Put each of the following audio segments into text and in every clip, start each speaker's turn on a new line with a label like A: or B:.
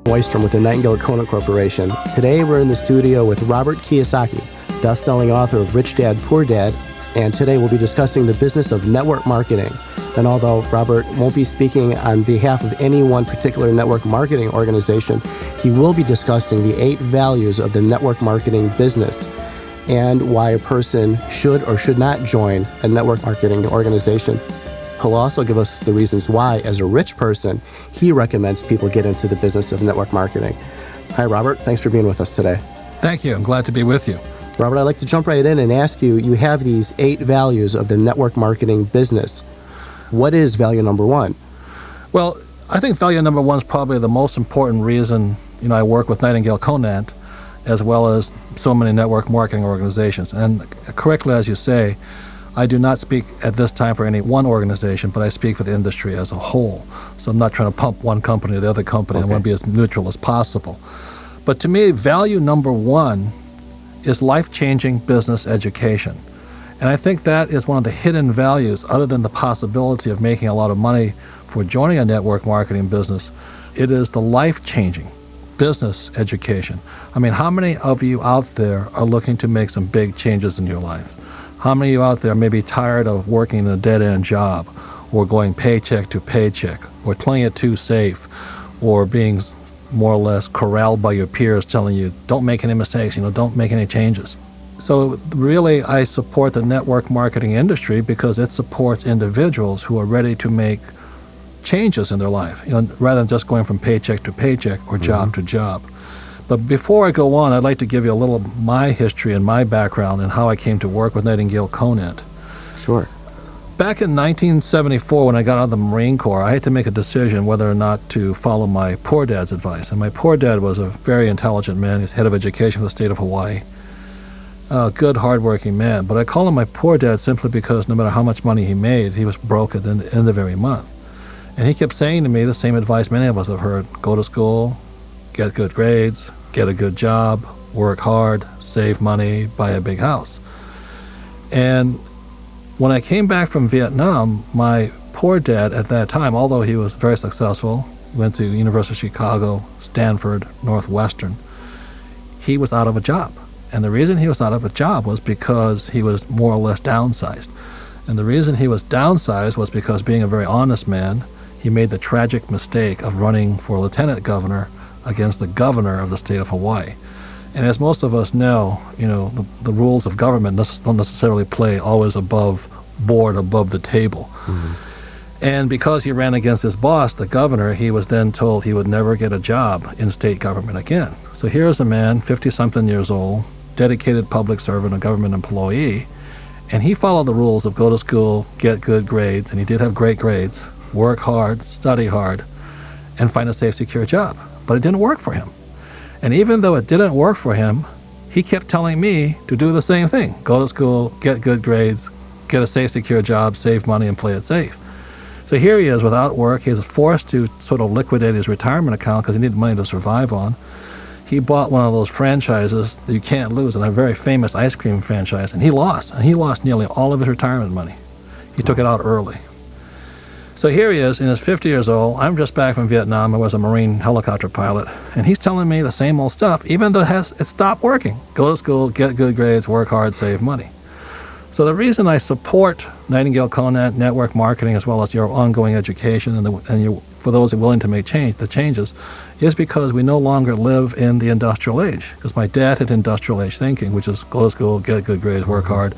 A: Voice from within Nightingale Conant Corporation. Today we're in the studio with Robert Kiyosaki, best-selling author of Rich Dad, Poor Dad, and today we'll be discussing the business of network marketing. And although Robert won't be speaking on behalf of any one particular network marketing organization, he will be discussing the 8 values of the network marketing business and why a person should or should not join a network marketing organization. He'll also give us the reasons why, as a rich person, he recommends people get into the business of network marketing. Hi, Robert. Thanks for being with us today.
B: Thank you. I'm glad to be with you.
A: Robert, I'd like to jump right in and ask you, you have these 8 values of the network marketing business. What is value number 1?
B: Well, I think value number 1 is probably the most important reason, I work with Nightingale Conant as well as so many network marketing organizations. And correctly, as you say, I do not speak at this time for any one organization, but I speak for the industry as a whole. So I'm not trying to pump one company to the other company. Okay. I want to be as neutral as possible. But to me, value number 1 is life-changing business education. And I think that is one of the hidden values, other than the possibility of making a lot of money for joining a network marketing business. It is the life-changing business education. I mean, how many of you out there are looking to make some big changes in your life? How many of you out there may be tired of working a dead-end job, or going paycheck to paycheck, or playing it too safe, or being more or less corralled by your peers telling you, don't make any mistakes, don't make any changes? So really, I support the network marketing industry because it supports individuals who are ready to make changes in their life, rather than just going from paycheck to paycheck or job to job. But before I go on, I'd like to give you a little of my history and my background and how I came to work with Nightingale Conant.
A: Sure.
B: Back in 1974, when I got out of the Marine Corps, I had to make a decision whether or not to follow my poor dad's advice. And my poor dad was a very intelligent man. He's head of education for the state of Hawaii. A good, hardworking man. But I call him my poor dad simply because no matter how much money he made, he was broke at the end of every month. And he kept saying to me the same advice many of us have heard: go to school, get good grades, get a good job, work hard, save money, buy a big house. And when I came back from Vietnam, my poor dad at that time, although he was very successful, went to University of Chicago, Stanford, Northwestern, he was out of a job. And the reason he was out of a job was because he was more or less downsized. And the reason he was downsized was because, being a very honest man, he made the tragic mistake of running for lieutenant governor against the governor of the state of Hawaii. And as most of us know, the rules of government don't necessarily play always above board, above the table. Mm-hmm. And because he ran against his boss, the governor, he was then told he would never get a job in state government again. So here's a man, 50-something years old, dedicated public servant, a government employee, and he followed the rules of go to school, get good grades, and he did have great grades, work hard, study hard, and find a safe, secure job. But it didn't work for him. And even though it didn't work for him, he kept telling me to do the same thing. Go to school, get good grades, get a safe, secure job, save money, and play it safe. So here he is without work. He was forced to sort of liquidate his retirement account because he needed money to survive on. He bought one of those franchises that you can't lose, and a very famous ice cream franchise, and he lost. And he lost nearly all of his retirement money. He took it out early. So here he is, and he's 50 years old. I'm just back from Vietnam. I was a Marine helicopter pilot. And he's telling me the same old stuff, even though it stopped working. Go to school, get good grades, work hard, save money. So the reason I support Nightingale Conant network marketing, as well as your ongoing education for those who are willing to make the changes, is because we no longer live in the industrial age. Because my dad had industrial age thinking, which is go to school, get good grades, work hard,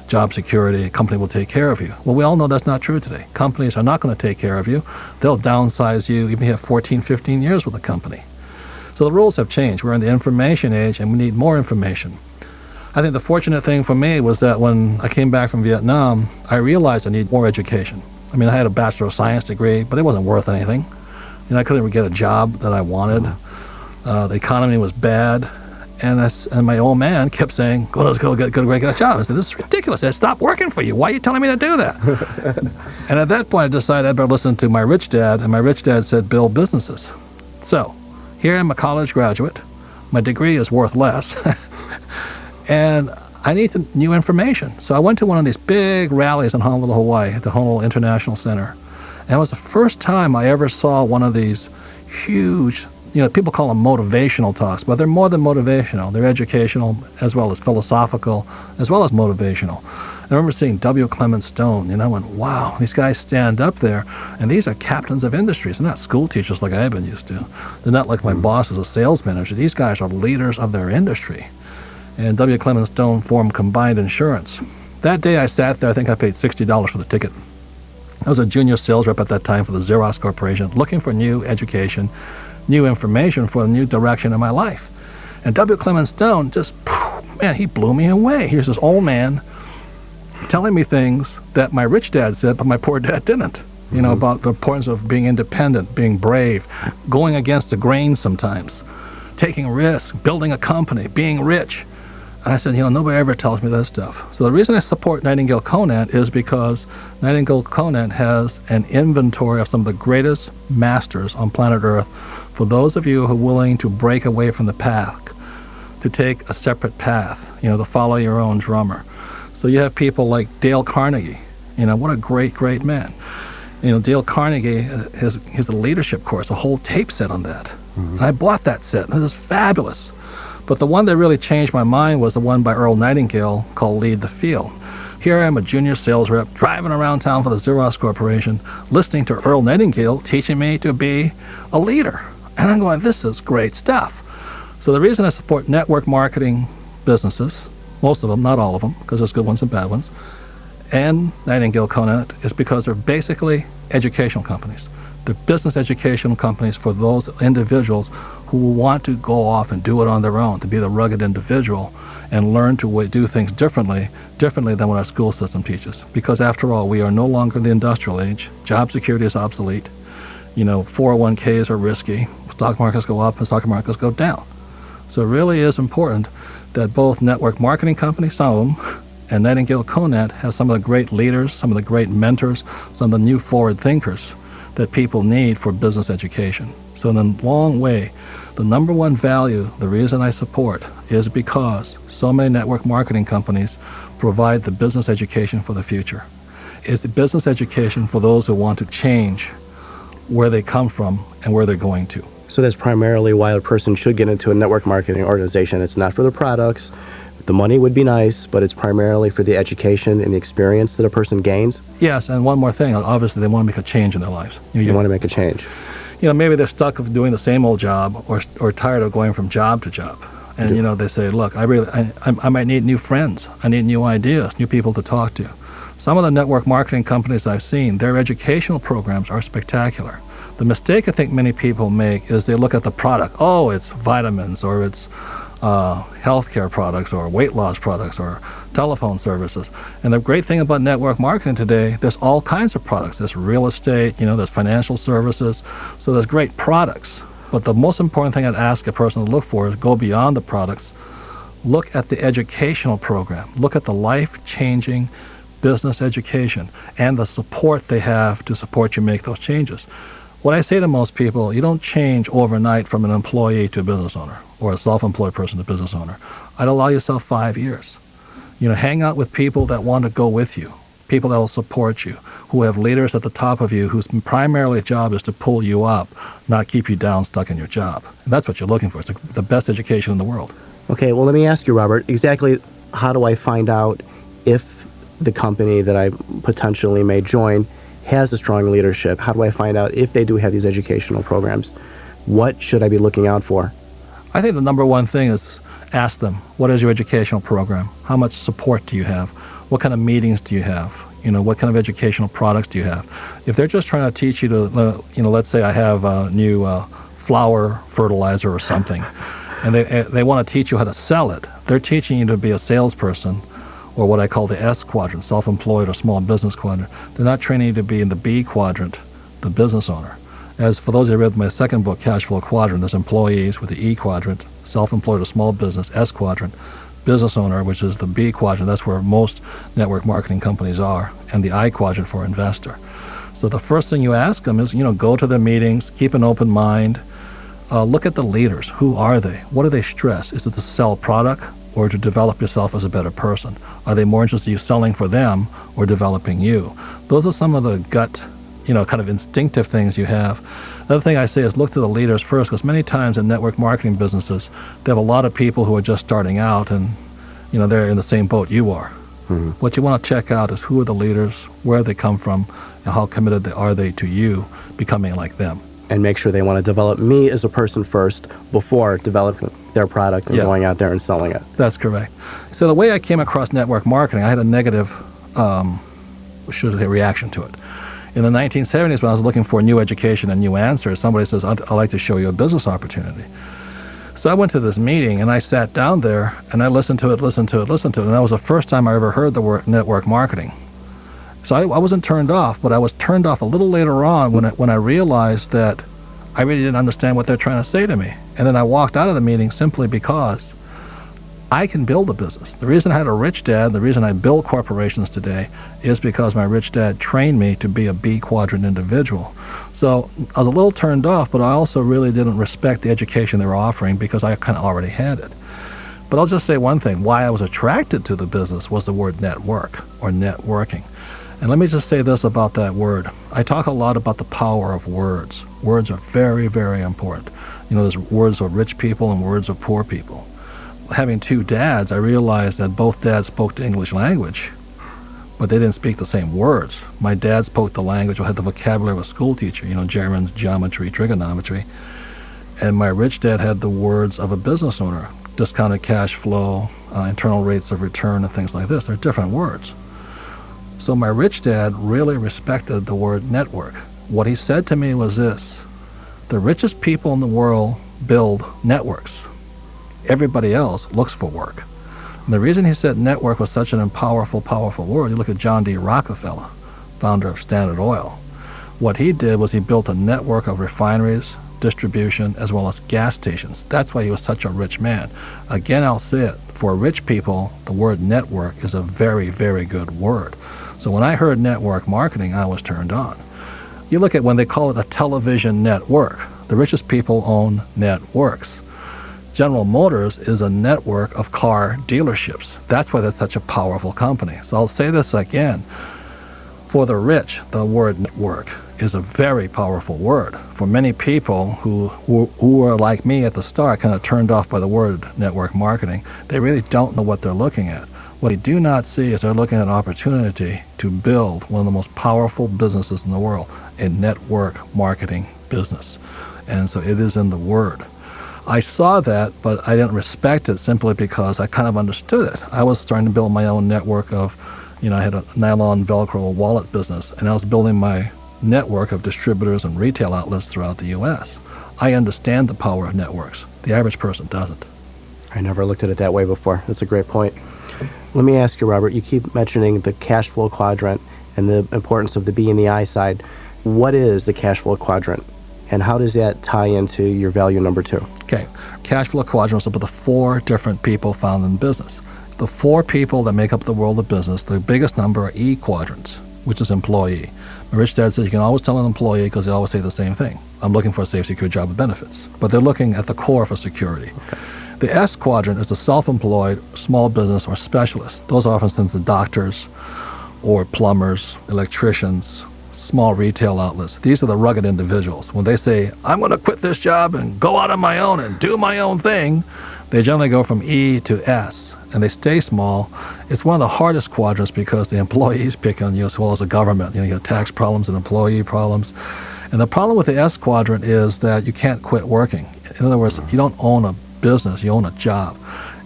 B: job security, a company will take care of you. Well, we all know that's not true today. Companies are not going to take care of you. They'll downsize you even if you have 14, 15 years with a company. So the rules have changed. We're in the information age, and we need more information. I think the fortunate thing for me was that when I came back from Vietnam, I realized I need more education. I mean, I had a Bachelor of Science degree, but it wasn't worth anything. I couldn't even get a job that I wanted. The economy was bad. And my old man kept saying, go to school, get a job. I said, this is ridiculous. I said, stop working for you. Why are you telling me to do that? And at that point, I decided I'd better listen to my rich dad. And my rich dad said, build businesses. So here I'm a college graduate. My degree is worth less. And I need new information. So I went to one of these big rallies in Honolulu, Hawaii, at the Honolulu International Center. And it was the first time I ever saw one of these huge People call them motivational talks, but they're more than motivational. They're educational as well as philosophical, as well as motivational. I remember seeing W. Clement Stone, and I went, wow, these guys stand up there, and these are captains of industries. They're not school teachers like I've been used to. They're not like my boss was a sales manager. These guys are leaders of their industry. And W. Clement Stone formed Combined Insurance. That day I sat there, I think I paid $60 for the ticket. I was a junior sales rep at that time for the Xerox Corporation, looking for new education, new information for a new direction in my life. And W. Clement Stone just, man, he blew me away. Here's this old man telling me things that my rich dad said, but my poor dad didn't. About the importance of being independent, being brave, going against the grain sometimes, taking risks, building a company, being rich. And I said, nobody ever tells me that stuff. So the reason I support Nightingale Conant is because Nightingale Conant has an inventory of some of the greatest masters on planet Earth for those of you who are willing to break away from the path, to take a separate path, to follow your own drummer. So you have people like Dale Carnegie. What a great, great man. Dale Carnegie has a leadership course, a whole tape set on that. Mm-hmm. And I bought that set. It was fabulous. But the one that really changed my mind was the one by Earl Nightingale called Lead the Field. Here I am, a junior sales rep, driving around town for the Xerox Corporation, listening to Earl Nightingale teaching me to be a leader. And I'm going, this is great stuff. So the reason I support network marketing businesses, most of them, not all of them, because there's good ones and bad ones, and Nightingale Conant is because they're basically educational companies. They're business educational companies for those individuals who want to go off and do it on their own, to be the rugged individual and learn to do things differently than what our school system teaches. Because after all, we are no longer in the industrial age. Job security is obsolete. 401ks are risky. Stock markets go up and stock markets go down. So it really is important that both network marketing companies, some of them, and Nightingale Conant have some of the great leaders, some of the great mentors, some of the new forward thinkers that people need for business education. So in a long way, the number one value, the reason I support, is because so many network marketing companies provide the business education for the future. It's the business education for those who want to change where they come from and where they're going to.
A: So that's primarily why a person should get into a network marketing organization. It's not for the products. The money would be nice, but it's primarily for the education and the experience that a person gains.
B: Yes, and one more thing. Obviously, they want to make a change in their lives.
A: You want to make a change.
B: Maybe they're stuck of doing the same old job or tired of going from job to job. And, they say, look, I might need new friends. I need new ideas, new people to talk to. Some of the network marketing companies I've seen, their educational programs are spectacular. The mistake I think many people make is they look at the product. Oh, it's vitamins, or it's healthcare products, or weight loss products, or telephone services. And the great thing about network marketing today, there's all kinds of products. There's real estate, there's financial services. So there's great products. But the most important thing I'd ask a person to look for is go beyond the products. Look at the educational program. Look at the life-changing business education and the support they have to support you make those changes. What I say to most people, you don't change overnight from an employee to a business owner, or a self-employed person to business owner. I'd allow yourself 5 years. Hang out with people that want to go with you, people that will support you, who have leaders at the top of you whose primarily job is to pull you up, not keep you down, stuck in your job. And that's what you're looking for. It's the best education in the world.
A: Okay, well, let me ask you, Robert, exactly how do I find out if the company that I potentially may join has a strong leadership? How do I find out if they do have these educational programs? What should I be looking out for?
B: I think the number one thing is ask them, what is your educational program? How much support do you have? What kind of meetings do you have? What kind of educational products do you have? If they're just trying to teach you to, let's say I have a new flower fertilizer or something, and they want to teach you how to sell it. They're teaching you to be a salesperson, or what I call the S quadrant, self-employed or small business quadrant. They're not training you to be in the B quadrant, the business owner. As for those who read my second book, Cash Flow Quadrant, there's employees with the E quadrant, self-employed or small business, S quadrant, business owner, which is the B quadrant. That's where most network marketing companies are, and the I quadrant for investor. So the first thing you ask them is, go to their meetings, keep an open mind, look at the leaders. Who are they? What do they stress? Is it to sell a product or to develop yourself as a better person? Are they more interested in you selling for them or developing you? Those are some of the gut kind of instinctive things you have. The other thing I say is look to the leaders first, because many times in network marketing businesses, they have a lot of people who are just starting out and, they're in the same boat you are. Mm-hmm. What you want to check out is who are the leaders, where they come from, and how committed are they to you becoming like them.
A: And make sure they want to develop me as a person first before developing their product and going out there and selling it.
B: That's correct. So the way I came across network marketing, I had a negative reaction to it. In the 1970s, when I was looking for new education and new answers, somebody says, I'd like to show you a business opportunity. So I went to this meeting, and I sat down there, and I listened to it, and that was the first time I ever heard the word network marketing. So I wasn't turned off, but I was turned off a little later on when I realized that I really didn't understand what they're trying to say to me. And then I walked out of the meeting simply because I can build a business. The reason I had a rich dad, the reason I build corporations today is because my rich dad trained me to be a B quadrant individual. So I was a little turned off, but I also really didn't respect the education they were offering because I kind of already had it. But I'll just say one thing. Why I was attracted to the business was the word network or networking. And let me just say this about that word. I talk a lot about the power of words. Words are very, very important. There's words of rich people and words of poor people. Having two dads, I realized that both dads spoke the English language, but they didn't speak the same words. My dad spoke the language or had the vocabulary of a school teacher, German, geometry, trigonometry. And my rich dad had the words of a business owner, discounted cash flow, internal rates of return, and things like this. They're different words. So my rich dad really respected the word network. What he said to me was this: the richest people in the world build networks. Everybody else looks for work. And the reason he said network was such an powerful word, you look at John D. Rockefeller, founder of Standard Oil. What he did was he built a network of refineries, distribution, as well as gas stations. That's why he was such a rich man. Again, I'll say it, for rich people, the word network is a very, very good word. So when I heard network marketing, I was turned on. You look at when they call it a television network. The richest people own networks. General Motors is a network of car dealerships. That's why they're such a powerful company. So I'll say this again. For the rich, the word network is a very powerful word. For many people who are like me at the start, kind of turned off by the word network marketing, they really don't know what they're looking at. What they do not see is they're looking at an opportunity to build one of the most powerful businesses in the world, a network marketing business. And so it is in the word. I saw that, but I didn't respect it simply because I kind of understood it. I was starting to build my own network of, I had a nylon Velcro wallet business, and I was building my network of distributors and retail outlets throughout the U.S. I understand the power of networks. The average person doesn't.
A: I never looked at it that way before. That's a great point. Let me ask you, Robert, you keep mentioning the cash flow quadrant and the importance of the B and the I side. What is the cash flow quadrant, and how does that tie into your value number 2?
B: Okay. Cash flow quadrant is about the 4 different people found in business. The 4 people that make up the world of business, the biggest number are E quadrants, which is employee. My rich dad says you can always tell an employee because they always say the same thing. I'm looking for a safe, secure job with benefits. But they're looking at the core for security. Okay. The S quadrant is the self-employed, small business, or specialist. Those are often the doctors or plumbers, electricians, small retail outlets. These are the rugged individuals. When they say, I'm going to quit this job and go out on my own and do my own thing, they generally go from E to S, and they stay small. It's one of the hardest quadrants because the employees pick on you as well as the government. You have tax problems and employee problems. And the problem with the S quadrant is that you can't quit working. In other words, you don't own a business, you own a job.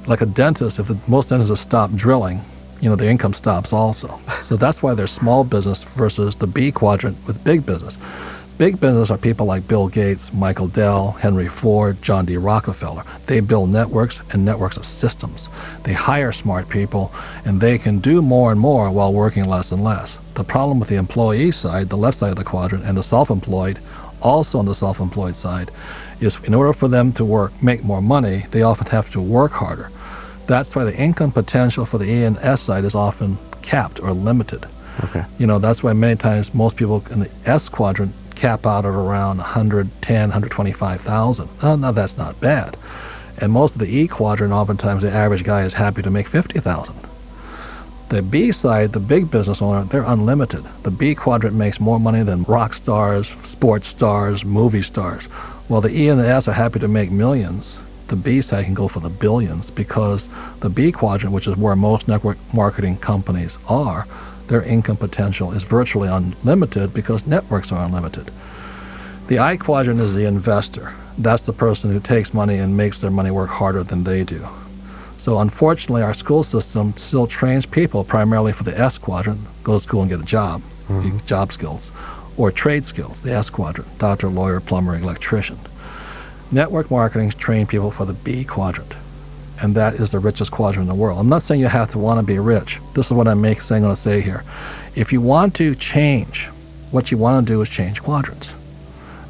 B: Like a dentist, if most dentists stop drilling, the income stops also. So that's why there's small business versus the B quadrant with big business. Big business are people like Bill Gates, Michael Dell, Henry Ford, John D. Rockefeller. They build networks and networks of systems. They hire smart people, and they can do more and more while working less and less. The problem with the employee side, the left side of the quadrant, and the self-employed, also on the self-employed side, is in order for them to make more money, they often have to work harder. That's why the income potential for the E and S side is often capped or limited.
A: Okay.
B: That's why many times most people in the S quadrant cap out at around 110, 125,000. Now that's not bad. And most of the E quadrant, oftentimes the average guy is happy to make 50,000. The B side, the big business owner, they're unlimited. The B quadrant makes more money than rock stars, sports stars, movie stars. While the E and the S are happy to make millions, the B side can go for the billions, because the B quadrant, which is where most network marketing companies are, their income potential is virtually unlimited because networks are unlimited. The I quadrant is the investor. That's the person who takes money and makes their money work harder than they do. So unfortunately, our school system still trains people primarily for the S quadrant, go to school and get a job, job skills, or trade skills, the S quadrant, doctor, lawyer, plumber, electrician. Network marketing trains people for the B quadrant, and that is the richest quadrant in the world. I'm not saying you have to want to be rich. This is what I'm going to say here. If you want to change, what you want to do is change quadrants.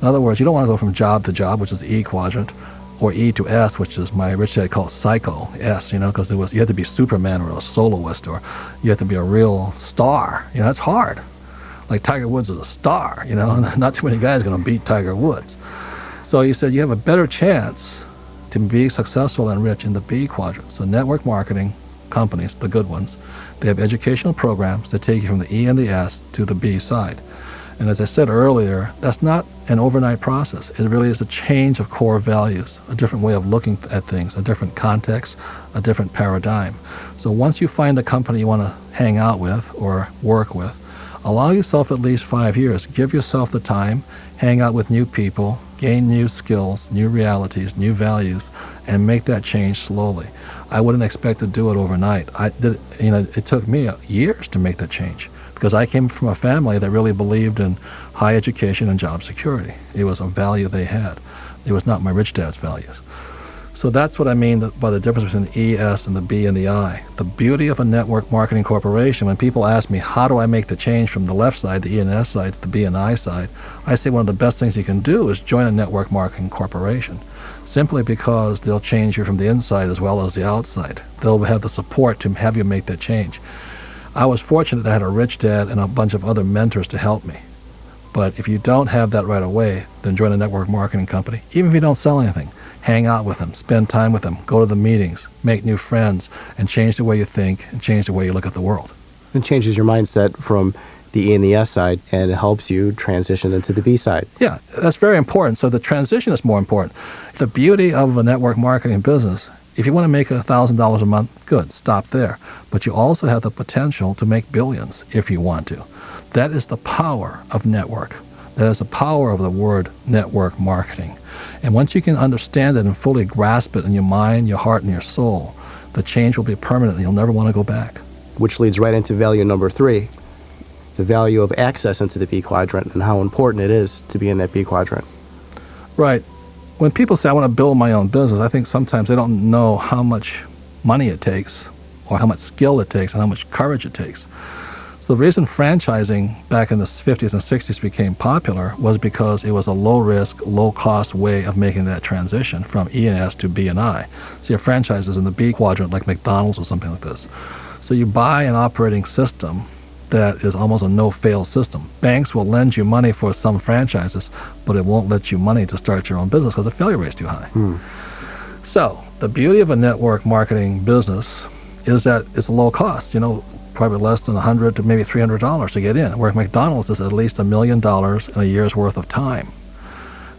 B: In other words, you don't want to go from job to job, which is the E quadrant, or E to S, which is my rich dad called psycho S, because you had to be Superman or a soloist, or you have to be a real star. That's hard. Like Tiger Woods is a star, not too many guys are going to beat Tiger Woods. So he said you have a better chance to be successful and rich in the B quadrant. So network marketing companies, the good ones, they have educational programs that take you from the E and the S to the B side. And as I said earlier, that's not an overnight process. It really is a change of core values, a different way of looking at things, a different context, a different paradigm. So once you find a company you want to hang out with or work with, allow yourself at least 5 years. Give yourself the time, hang out with new people, gain new skills, new realities, new values, and make that change slowly. I wouldn't expect to do it overnight. It took me years to make that change, because I came from a family that really believed in high education and job security. It was a value they had. It was not my rich dad's values. So that's what I mean by the difference between the E, S, and the B and the I. The beauty of a network marketing corporation, when people ask me, how do I make the change from the left side, the E and S side, to the B and I side, I say one of the best things you can do is join a network marketing corporation, simply because they'll change you from the inside as well as the outside. They'll have the support to have you make that change. I was fortunate that I had a rich dad and a bunch of other mentors to help me. But if you don't have that right away, then join a network marketing company. Even if you don't sell anything, hang out with them, spend time with them, go to the meetings, make new friends, and change the way you think and change the way you look at the world.
A: It changes your mindset from the E and the S side, and it helps you transition into the B side.
B: Yeah, that's very important. So the transition is more important. The beauty of a network marketing business, if you want to make $1,000 a month, good, stop there. But you also have the potential to make billions if you want to. That is the power of network. That is the power of the word network marketing. And once you can understand it and fully grasp it in your mind, your heart, and your soul, the change will be permanent and you'll never want to go back.
A: Which leads right into value number 3, the value of access into the B quadrant and how important it is to be in that B quadrant.
B: Right. When people say, I want to build my own business, I think sometimes they don't know how much money it takes, or how much skill it takes, and how much courage it takes. So the reason franchising back in the 50s and 60s became popular was because it was a low-risk, low-cost way of making that transition from E and S to B and I. So your franchise is in the B quadrant, like McDonald's or something like this. So you buy an operating system that is almost a no-fail system. Banks will lend you money for some franchises, but it won't let you money to start your own business because the failure rate is too high. So the beauty of a network marketing business is that it's low cost, probably less than $100 to maybe $300 to get in, where McDonald's is at least $1 million in a year's worth of time.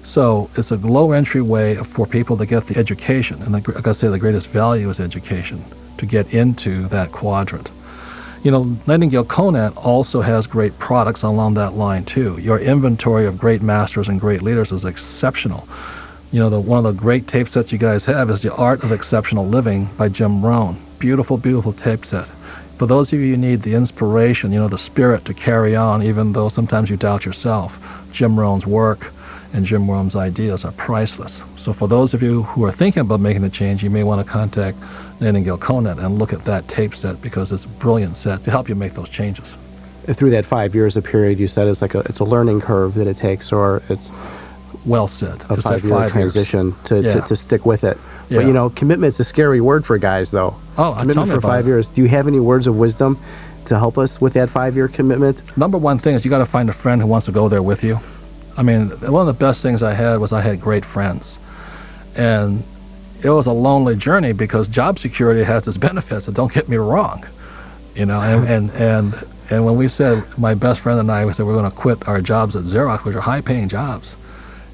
B: So it's a low entry way for people to get the education, and like I say, the greatest value is education, to get into that quadrant. Nightingale Conant also has great products along that line too. Your inventory of great masters and great leaders is exceptional. One of the great tape sets you guys have is The Art of Exceptional Living by Jim Rohn. Beautiful, beautiful tape set. For those of you who need the inspiration, the spirit to carry on, even though sometimes you doubt yourself, Jim Rohn's work and Jim Rohn's ideas are priceless. So for those of you who are thinking about making the change, you may want to contact Nightingale Conant and look at that tape set, because it's a brilliant set to help you make those changes.
A: Through that 5 years of period, you said it's a learning curve that it takes, or it's
B: well said.
A: a 5-year transition to stick with it.
B: Yeah.
A: But commitment's a scary word for guys, though.
B: Oh,
A: commitment for 5 years. Do you have any words of wisdom to help us with that 5-year commitment?
B: Number one thing is you got to find a friend who wants to go there with you. I mean, one of the best things I had great friends. And it was a lonely journey because job security has its benefits, and don't get me wrong. And when we said, my best friend and I, we said we're going to quit our jobs at Xerox, which are high-paying jobs,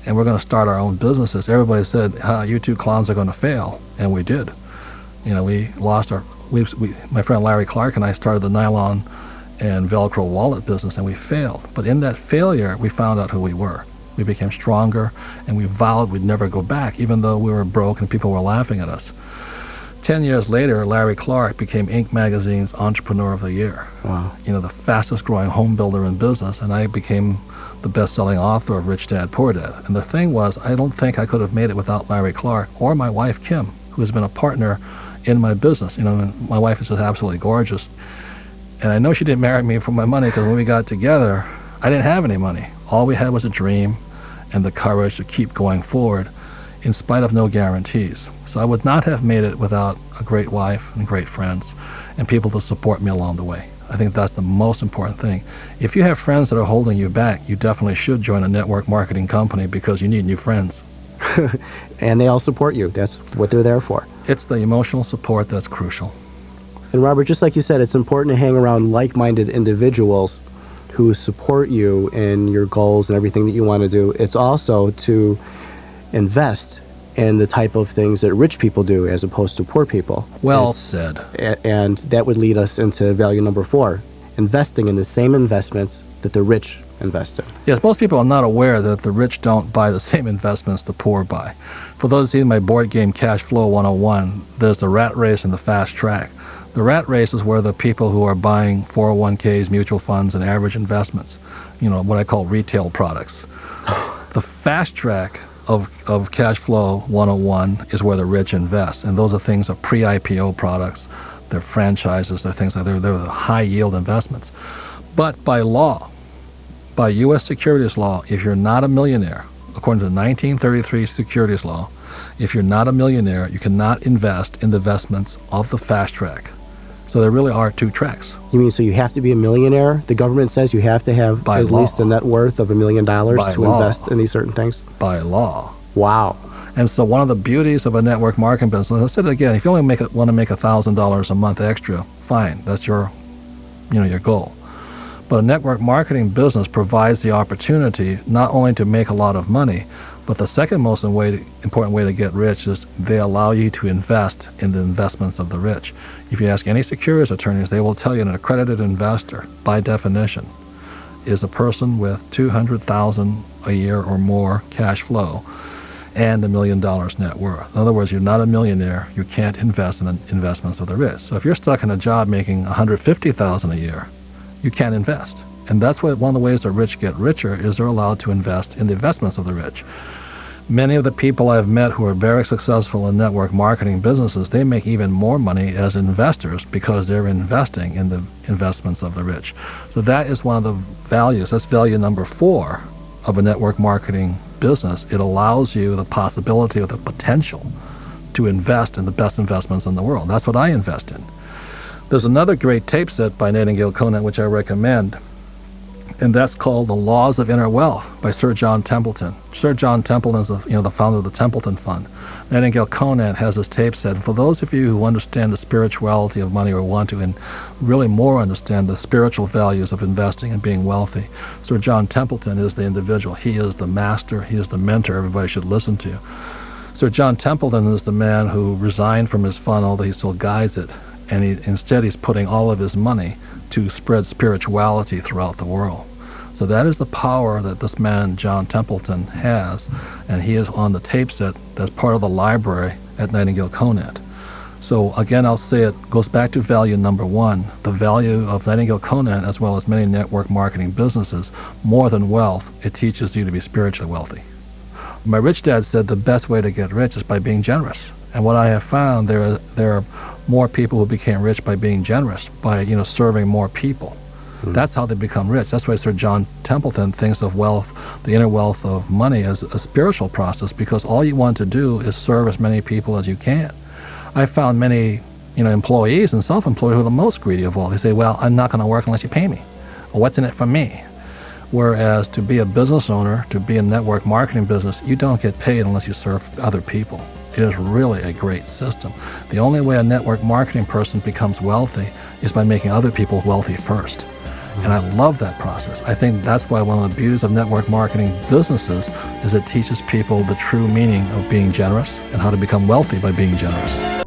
B: and we're going to start our own businesses. Everybody said, you two clowns are going to fail, and we did. We lost my friend Larry Clark and I started the nylon and Velcro wallet business, and we failed. But in that failure, we found out who we were. We became stronger, and we vowed we'd never go back, even though we were broke and people were laughing at us. 10 years later, Larry Clark became Inc. magazine's Entrepreneur of the Year.
A: Wow.
B: The fastest growing home builder in business, and I became the best-selling author of Rich Dad, Poor Dad. And the thing was, I don't think I could have made it without Larry Clark or my wife, Kim, who has been a partner in my business. My wife is just absolutely gorgeous. And I know she didn't marry me for my money, because when we got together, I didn't have any money. All we had was a dream and the courage to keep going forward in spite of no guarantees. So I would not have made it without a great wife and great friends and people to support me along the way. I think that's the most important thing. If you have friends that are holding you back, you definitely should join a network marketing company, because you need new friends.
A: And they all support you. That's what they're there for.
B: It's the emotional support that's crucial.
A: And Robert, just like you said, it's important to hang around like-minded individuals who support you in your goals and everything that you want to do. It's also to invest in the type of things that rich people do as opposed to poor people.
B: Well said.
A: And that would lead us into value number 4, investing in the same investments that the rich invest in.
B: Yes, most people are not aware that the rich don't buy the same investments the poor buy. For those who see my board game Cash Flow 101, there's the rat race and the fast track. The rat race is where the people who are buying 401ks, mutual funds, and average investments, what I call retail products. The fast track of Cash Flow 101 is where the rich invest, and those are things of pre-IPO products. They're franchises. They're things like they're the high-yield investments. But by law, by U.S. securities law, if you're not a millionaire, according to the 1933 securities law, if you're not a millionaire, you cannot invest in the investments of the fast track. So there really are two tracks.
A: You mean so you have to be a millionaire? The government says you have to have at least a net worth of $1 million to invest in these certain things?
B: By law.
A: Wow.
B: And so one of the beauties of a network marketing business, I said it again, if you only want to make $1,000 a month extra, fine, that's your goal. But a network marketing business provides the opportunity not only to make a lot of money, but the second most important way to get rich is they allow you to invest in the investments of the rich. If you ask any securities attorneys, they will tell you an accredited investor, by definition, is a person with $200,000 a year or more cash flow and $1 million net worth. In other words, you're not a millionaire, you can't invest in the investments of the rich. So if you're stuck in a job making $150,000 a year, you can't invest. And that's why one of the ways the rich get richer is they're allowed to invest in the investments of the rich. Many of the people I've met who are very successful in network marketing businesses, they make even more money as investors because they're investing in the investments of the rich. So that is one of the values. That's value number 4 of a network marketing business. It allows you the possibility or the potential to invest in the best investments in the world. That's what I invest in. There's another great tape set by Nightingale Conant which I recommend, and that's called The Laws of Inner Wealth by Sir John Templeton. Sir John Templeton is the founder of the Templeton Fund. Nightingale Conant has this tape set. And for those of you who understand the spirituality of money or want to and really more understand the spiritual values of investing and being wealthy, Sir John Templeton is the individual. He is the master. He is the mentor everybody should listen to. Sir John Templeton is the man who resigned from his fund, although he still guides it. And instead he's putting all of his money to spread spirituality throughout the world. So that is the power that this man, John Templeton, has, and he is on the tape set that's part of the library at Nightingale Conant. So again, I'll say it goes back to value number 1, the value of Nightingale Conant as well as many network marketing businesses. More than wealth, it teaches you to be spiritually wealthy. My rich dad said the best way to get rich is by being generous. And what I have found, there are more people who became rich by being generous, by serving more people. That's how they become rich. That's why Sir John Templeton thinks of wealth, the inner wealth of money, as a spiritual process, because all you want to do is serve as many people as you can. I found many employees and self-employed who are the most greedy of all. They say, well, I'm not going to work unless you pay me. Well, what's in it for me? Whereas to be a business owner, to be a network marketing business, you don't get paid unless you serve other people. It is really a great system. The only way a network marketing person becomes wealthy is by making other people wealthy first. And I love that process. I think that's why one of the beauties of network marketing businesses is it teaches people the true meaning of being generous and how to become wealthy by being generous.